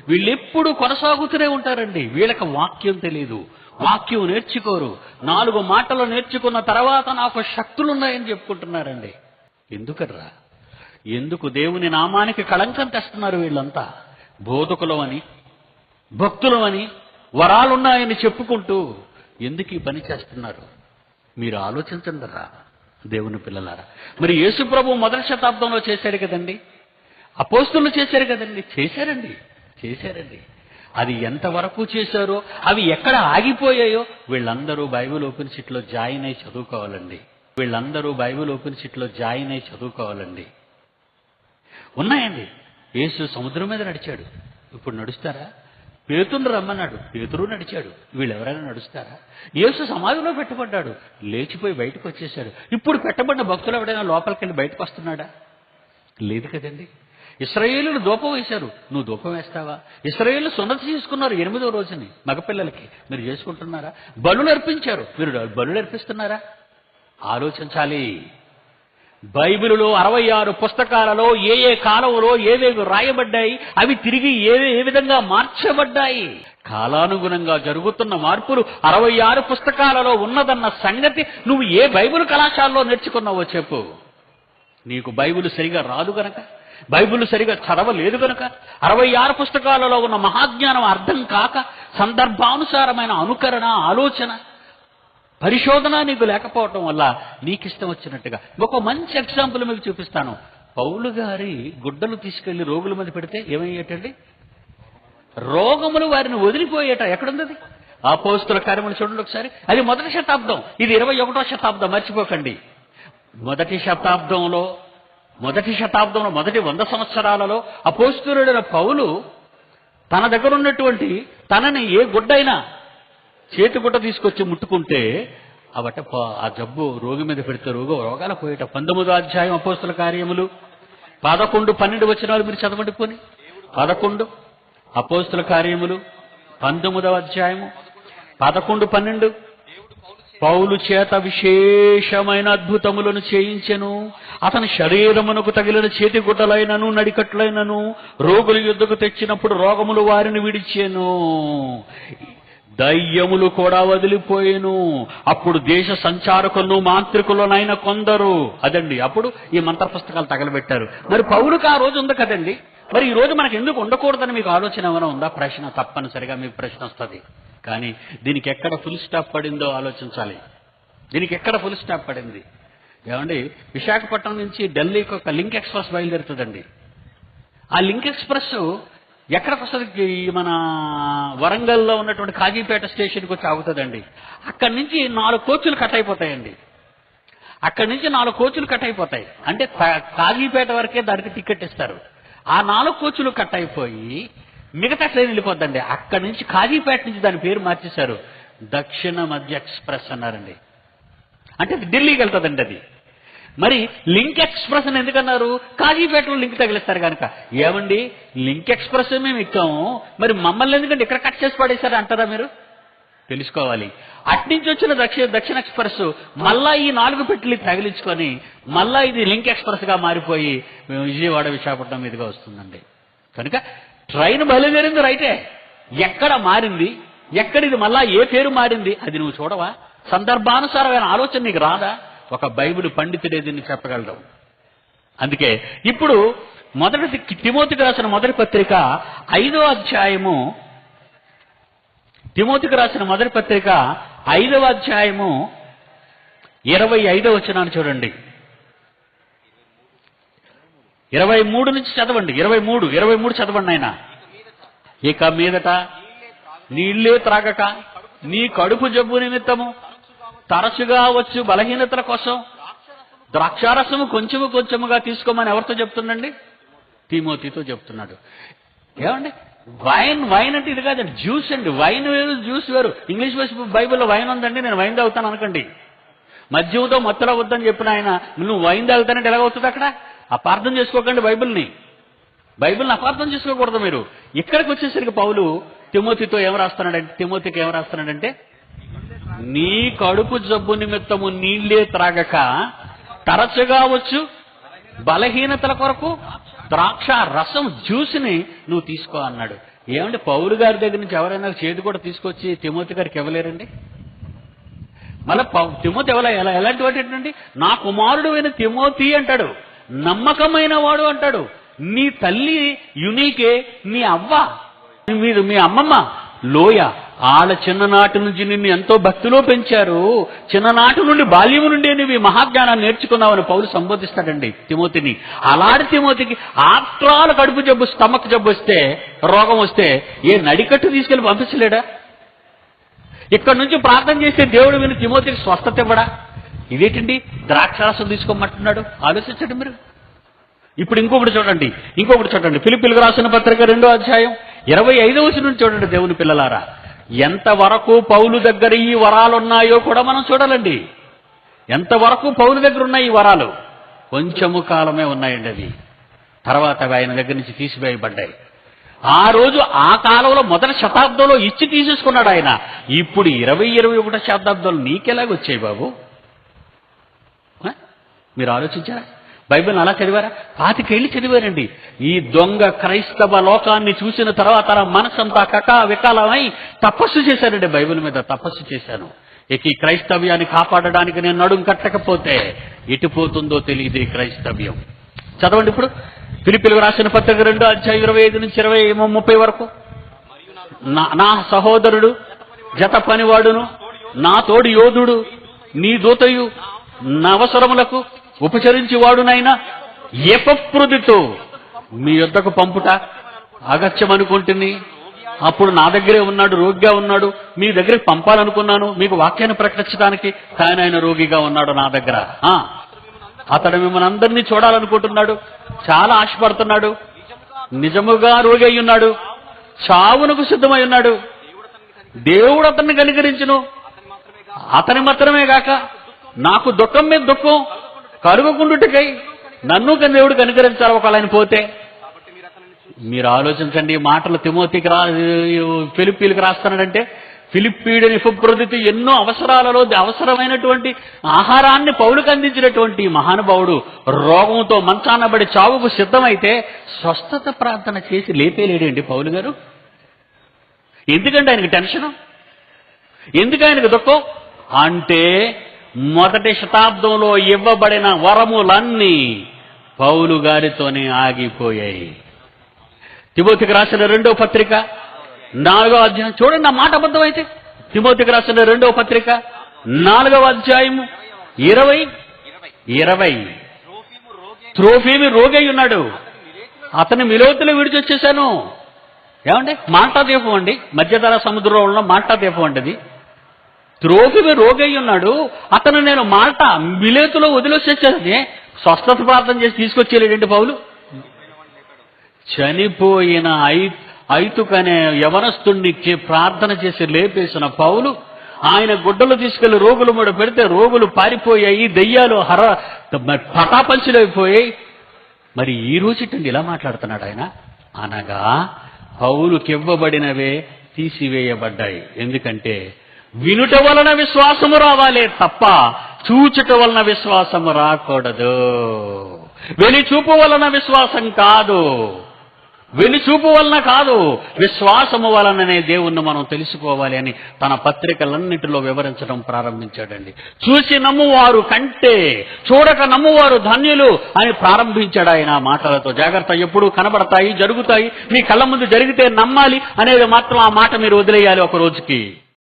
వీళ్ళెప్పుడు కొనసాగుతూనే ఉంటారండి. వీళ్ళకి వాక్యం తెలియదు, వాక్యం నేర్చుకోరు. 4 మాటలు నేర్చుకున్న తర్వాత నాకు శక్తులున్నాయని చెప్పుకుంటున్నారండి. ఎందుకర్రా? ఎందుకు దేవుని నామానికి కళంకం తెస్తున్నారు వీళ్ళంతా? బోధకులమని, భక్తులమని, వరాలున్నాయని చెప్పుకుంటూ ఎందుకు ఈ పని చేస్తున్నారు? మీరు ఆలోచించండిరా దేవుని పిల్లలారా. మరి యేసు ప్రభు మొదటి శతాబ్దంలో చేశారు కదండి, అపోస్తులు చేశారు కదండి. చేశారండి. అది ఎంతవరకు చేశారో, అవి ఎక్కడ ఆగిపోయాయో వీళ్ళందరూ బైబిల్ ఓపెన్ షీట్లో జాయిన్ అయి చదువుకోవాలండి. ఉన్నాయండి. యేసు సముద్రం మీద నడిచాడు, ఇప్పుడు నడుస్తారా? పేతురుని రమ్మన్నాడు, పేతురు నడిచాడు, వీళ్ళెవరైనా నడుస్తారా? యేసు సమాధిలో పెట్టబడ్డాడు, లేచిపోయి బయటకు వచ్చేసాడు. ఇప్పుడు పెట్టబడిన భక్తులు ఎవడైనా లోపలికి వెళ్ళి బయటకు వస్తున్నాడా? లేదు కదండి. ఇశ్రాయేలులు ధూపం వేశారు, నువ్వు ధూపం వేస్తావా? ఇశ్రాయేలు సున్నతి చేసుకున్నారు 8వ రోజుని మగపిల్లలకి, మీరు చేసుకుంటున్నారా? బలులు అర్పించారు, మీరు బలులు అర్పిస్తున్నారా? ఆలోచించాలి. బైబిలులో 66 పుస్తకాలలో ఏ కాలంలో ఏవేవి రాయబడ్డాయి, అవి తిరిగి ఏ విధంగా మార్చబడ్డాయి, కాలానుగుణంగా జరుగుతున్న మార్పులు 66 పుస్తకాలలో ఉన్నదన్న సంగతి నువ్వు ఏ బైబిల్ కళాశాలలో నేర్చుకున్నావో చెప్పు. నీకు బైబిల్ సరిగా రాదు గనక, బైబిల్ సరిగా చదవలేదు గనక, 66 పుస్తకాలలో ఉన్న మహాజ్ఞానం అర్థం కాక, సందర్భానుసారమైన అనుకరణ, ఆలోచన, పరిశోధన నీకు లేకపోవటం వల్ల నీకిష్టం వచ్చినట్టుగా. ఒక మంచి ఎగ్జాంపుల్ మీకు చూపిస్తాను. పౌలు గారి గుడ్డలు తీసుకెళ్లి రోగుల మీద పెడితే ఏమయ్యేటండి? రోగములు వారిని వదిలిపోయేట. ఎక్కడుంది అది? అపోస్తుల కార్యములు చూడండి ఒకసారి. అది మొదటి శతాబ్దం, ఇది 21వ శతాబ్దం, మర్చిపోకండి. మొదటి శతాబ్దంలో మొదటి 100 సంవత్సరాలలో అపోస్తులుడైన పౌలు తన దగ్గర ఉన్నటువంటి తనని ఏ గుడ్డైనా చేతి గుడ్డ తీసుకొచ్చి ముట్టుకుంటే ఆ జబ్బు రోగి మీద పెడితే రోగాలు పోయేట. 19వ అధ్యాయం అపోస్తుల కార్యములు 11, 12 వచనాలు మీరు చదవండి. పోని 11 అపోస్తుల కార్యములు 19వ అధ్యాయము 11, 12. పౌలు చేత విశేషమైన అద్భుతములను చేయించెను. అతని శరీరమునకు తగిలిన చేతి గుడ్డలైనను నడికట్లైనను రోగుల యుద్ధకు తెచ్చినప్పుడు రోగములు వారిని విడిచెను, దయ్యములు కూడా వదిలిపోయేను. అప్పుడు దేశ సంచారకులను మాంత్రికులనైన కొందరు, అదండి అప్పుడు ఈ మంత్ర పుస్తకాలు తగలబెట్టారు. మరి పౌలుకు ఆ రోజు ఉంది కదండి, మరి ఈ రోజు మనకు ఎందుకు ఉండకూడదని మీకు ఆలోచన ఏమైనా ఉందా? ప్రశ్న తప్పనిసరిగా మీకు ప్రశ్న వస్తుంది. కానీ దీనికి ఎక్కడ ఫుల్ స్టాప్ పడిందో ఆలోచించాలి. దీనికి ఎక్కడ ఫుల్ స్టాప్ పడింది? ఏమండి, విశాఖపట్నం నుంచి ఢిల్లీకి ఒక లింక్ ఎక్స్ప్రెస్ బయలుదేరుతుందండి. ఆ లింక్ ఎక్స్ప్రెస్ ఎక్కడికి వస్తుంది? మన వరంగల్లో ఉన్నటువంటి కాజీపేట స్టేషన్కి వచ్చి ఆగుతుందండి. అక్కడి నుంచి 4 కోచ్లు కట్ అయిపోతాయండి. అంటే కాజీపేట వరకే దానికి టికెట్ ఇస్తారు. ఆ 4 కోచ్లు కట్ అయిపోయి మిగతా ట్రైన్ వెళ్ళిపోద్దండి. అక్కడి నుంచి కాజీపేట నుంచి దాని పేరు మార్చేశారు, దక్షిణ మధ్య ఎక్స్ప్రెస్ అన్నారండి. అంటే ఢిల్లీకి వెళ్తుందండి అది. మరి లింక్ ఎక్స్ప్రెస్ అని ఎందుకన్నారు? కాజీపేటలో లింక్ తగిలిస్తారు కనుక. ఏమండి, లింక్ ఎక్స్ప్రెస్ మేము ఎక్కాము, మరి మమ్మల్ని ఎందుకంటే ఇక్కడ కట్ చేసి పడేశారు అంటారా? మీరు తెలుసుకోవాలి. అట్నుంచి వచ్చిన దక్షిణ ఎక్స్ప్రెస్ మళ్ళా ఈ 4 పెట్లు తగిలించుకొని మళ్ళా ఇది లింక్ ఎక్స్ప్రెస్ గా మారిపోయి విజయవాడ విశాఖపట్నం మీదుగా వస్తుందండి. కనుక ట్రైన్ బయలుదేరింది రైటే, ఎక్కడ మారింది, ఎక్కడ ఇది మళ్ళా ఏ పేరు మారింది అది నువ్వు చూడవా? సందర్భానుసారమైన ఆలోచన నీకు రాదా? ఒక బైబిల్ పండితుడే దీన్ని చెప్పగలడు. అందుకే ఇప్పుడు తిమోతికి రాసిన మొదటి పత్రిక 5వ అధ్యాయము, తిమోతికి రాసిన మొదటి పత్రిక 5వ అధ్యాయము 25వ వచనాన్ని చూడండి. 23 నుంచి చదవండి. 23 చదవండి ఆయన. ఇక మీదట నీళ్లే త్రాగక నీ కడుపు జబ్బు నిమిత్తము తరచుగా వచ్చు బలహీనతల కోసం ద్రాక్షారసము కొంచెముగా తీసుకోమని ఎవరితో చెప్తుండండి? తిమోతితో చెప్తున్నాడు. ఏమండి, వైన్ అంటే ఇది కాదండి, జ్యూస్ అండి. వైన్ వేరు, జ్యూస్ వేరు. ఇంగ్లీష్ బైబిల్లో వైన్ ఉందండి, నేను వైన్ తాగుతాను అనకండి. మద్యంతో మత్తులో వద్దని చెప్పిన ఆయన నువ్వు వైన్ తాగుతానంటే ఎలాగవుతుంది? అక్కడ అపార్థం చేసుకోకండి. బైబిల్ని అపార్థం చేసుకోకూడదు మీరు. ఇక్కడికి వచ్చేసరికి పౌలు తిమోతికి ఏం రాస్తున్నాడంటే నీ కడుపు జబ్బు నిమిత్తము నీళ్లే త్రాగక తరచుగా వచ్చు బలహీనతల కొరకు ద్రాక్ష రసం జ్యూస్ని నువ్వు తీసుకో అన్నాడు. ఏమంటే పౌలు గారి దగ్గర నుంచి ఎవరైనా చేతి కూడా తీసుకొచ్చి తిమోతి గారికి ఇవ్వలేరండి? మళ్ళీ తిమోతి ఎలాంటి వాడు ఏంటండి? నా కుమారుడు అయిన తిమోతి అంటాడు, నమ్మకమైన వాడు అంటాడు. నీ తల్లి యునీకే, నీ అవ్వ, మీ అమ్మమ్మ లోయ, ఆళ్ళ చిన్ననాటి నుంచి నిన్ను ఎంతో భక్తిలో పెంచారు, చిన్ననాటి నుండి బాల్యము నుండి నువ్వు ఈ మహాజ్ఞానాన్ని నేర్చుకున్నావని పౌలు సంబోధిస్తాడండి తిమోతిని. అలాంటి తిమోతికి ఆత్రాలు కడుపు జబ్బు, స్టమక్ జబ్బు వస్తే, రోగం వస్తే ఏ నడికట్టు తీసుకెళ్లి పంపించలేడా? ఇక్కడ నుంచి ప్రార్థన చేస్తే దేవుడు విని తిమోతికి స్వస్థత ఇవ్వడా? ఇదేంటండి ద్రాక్షారసం తీసుకోమంటున్నాడు? ఆలోచించండి మీరు. ఇప్పుడు ఇంకొకటి చూడండి ఫిలిప్పీయులకు రాసిన పత్రిక 2వ అధ్యాయం 25వ వచనం నుంచి చూడండి. దేవుని పిల్లలారా, ఎంతవరకు పౌలు దగ్గర ఈ వరాలున్నాయో కూడా మనం చూడాలండి. ఎంతవరకు పౌలు దగ్గర ఉన్నాయి ఈ వరాలు? కొంచెము కాలమే ఉన్నాయండి అవి. తర్వాత అవి ఆయన దగ్గర నుంచి తీసివేయబడ్డాయి. ఆ రోజు ఆ కాలంలో మొదటి శతాబ్దంలో ఇచ్చి తీసేసుకున్నాడు ఆయన. ఇప్పుడు 21వ శతాబ్దంలో నీకెలాగొచ్చాయి బాబు? మీరు ఆలోచించారా? బైబిల్ అలా చదివారా? 25 ఏళ్ళు చదివారండి. ఈ దొంగ క్రైస్తవ లోకాన్ని చూసిన తర్వాత మనసంతా వికాలమై తపస్సు చేశానండి. బైబిల్ మీద తపస్సు చేశాను. ఇక ఈ క్రైస్తవ్యాన్ని కాపాడడానికి నేను నడుం కట్టకపోతే ఎటుపోతుందో తెలియదు ఈ క్రైస్తవ్యం. చదవండి ఇప్పుడు ఫిలిప్పీయులకు రాసిన పత్రిక 2వ అధ్యాయం 25 నుంచి 30 వరకు. నా సహోదరుడు, జత పనివాడును, నా తోడి యోధుడు, నీ దూతయు, నా అవసరములకు ఉపచరించి వాడునైనా ఎపప్రుదితో మీ యొద్దకు పంపుట అగత్యమనుకుంటుంది. అప్పుడు నా దగ్గరే ఉన్నాడు, రోగిగా ఉన్నాడు. మీ దగ్గరికి పంపాలనుకున్నాను మీకు వాక్యాన్ని ప్రకటించడానికి, కానీ ఆయన రోగిగా ఉన్నాడు నా దగ్గర. అతడు మిమ్మల్ని అందరినీ చూడాలనుకుంటున్నాడు, చాలా ఆశపడుతున్నాడు. నిజముగా రోగి అయి ఉన్నాడు, చావునకు సిద్ధమై ఉన్నాడు. దేవుడు అతన్ని కనికరించును. అతని మాత్రమే గాక నాకు దుఃఖం మీద దుఃఖం కలుగుకుండుటకై నన్ను దేవుడు కనికరించాలి ఒకవేళ ఆయన పోతే. మీరు ఆలోచించండి. ఈ మాటలు తిమోతికి ఫిలిప్పీయులకు రాస్తున్నాడంటే, ఫిలిప్పీయుడిని ఎపప్రుదితు ఎన్నో అవసరాలలో అవసరమైనటువంటి ఆహారాన్ని పౌలుకు అందించినటువంటి మహానుభావుడు రోగంతో మంచానబడి చావుకు సిద్ధమైతే స్వస్థత ప్రార్థన చేసి లేపేలేడండి పౌలు గారు. ఎందుకంటే ఆయనకు టెన్షను, ఎందుకు ఆయనకు దుఃఖం అంటే మొదటి శతాబ్దంలో ఇవ్వబడిన వరములన్నీ పౌలు గారితోనే ఆగిపోయాయి. తిమోతికి రాసిన 2వ పత్రిక 4వ అధ్యాయం చూడండి. నా మాట అబద్ధమైతే తిమోతికి రాసిన 2వ పత్రిక 4వ అధ్యాయము 20 త్రోఫీము రోగి ఉన్నాడు, అతని మిలోతులో విడిచొచ్చేసాను. ఏమండి? మాల్టా ద్వీపం అండి, మధ్యధరా సముద్రంలో ఉన్న మాల్టా ద్వీపం అండి అది. త్రోఫీము రోగి ఉన్నాడు, అతను నేను మాల్టా మిలేతులో వదిలేసేసాను. స్వస్థత ప్రార్థన చేసి తీసుకొచ్చేలేడండి పౌలు. చనిపోయిన ఐతుకనే యవనస్తుణ్ణి ప్రార్థన చేసి లేపేసిన పౌలు ఆయన గుడ్డలు తీసుకెళ్లి రోగులు మూడ పెడితే రోగులు పారిపోయాయి, దెయ్యాలు పటాపంచులైపోయాయి. మరి ఈ రోజుటండి ఇలా మాట్లాడుతున్నాడు ఆయన. అనగా పౌలుకివ్వబడినవే తీసివేయబడ్డాయి. ఎందుకంటే వినుట వలన విశ్వాసము రావాలే తప్ప చూచుట వలన విశ్వాసము రాకూడదు. వెలిచూపు వలన విశ్వాసం కాదు, వెలిచూపు వలన కాదు, విశ్వాసము వలననే దేవుణ్ణి మనం తెలుసుకోవాలి అని తన పత్రికలన్నిటిలో వివరించడం ప్రారంభించాడండి. చూసి నమ్మువారు కంటే చూడక నమ్మువారు ధన్యులు అని ప్రారంభించాడు ఆయన మాటలతో. జాగ్రత్త, ఎప్పుడు కనబడతాయి, జరుగుతాయి, మీ కళ్ళ ముందు జరిగితే నమ్మాలి అనేది మాత్రం ఆ మాట మీరు వదిలేయాలి ఒక రోజుకి.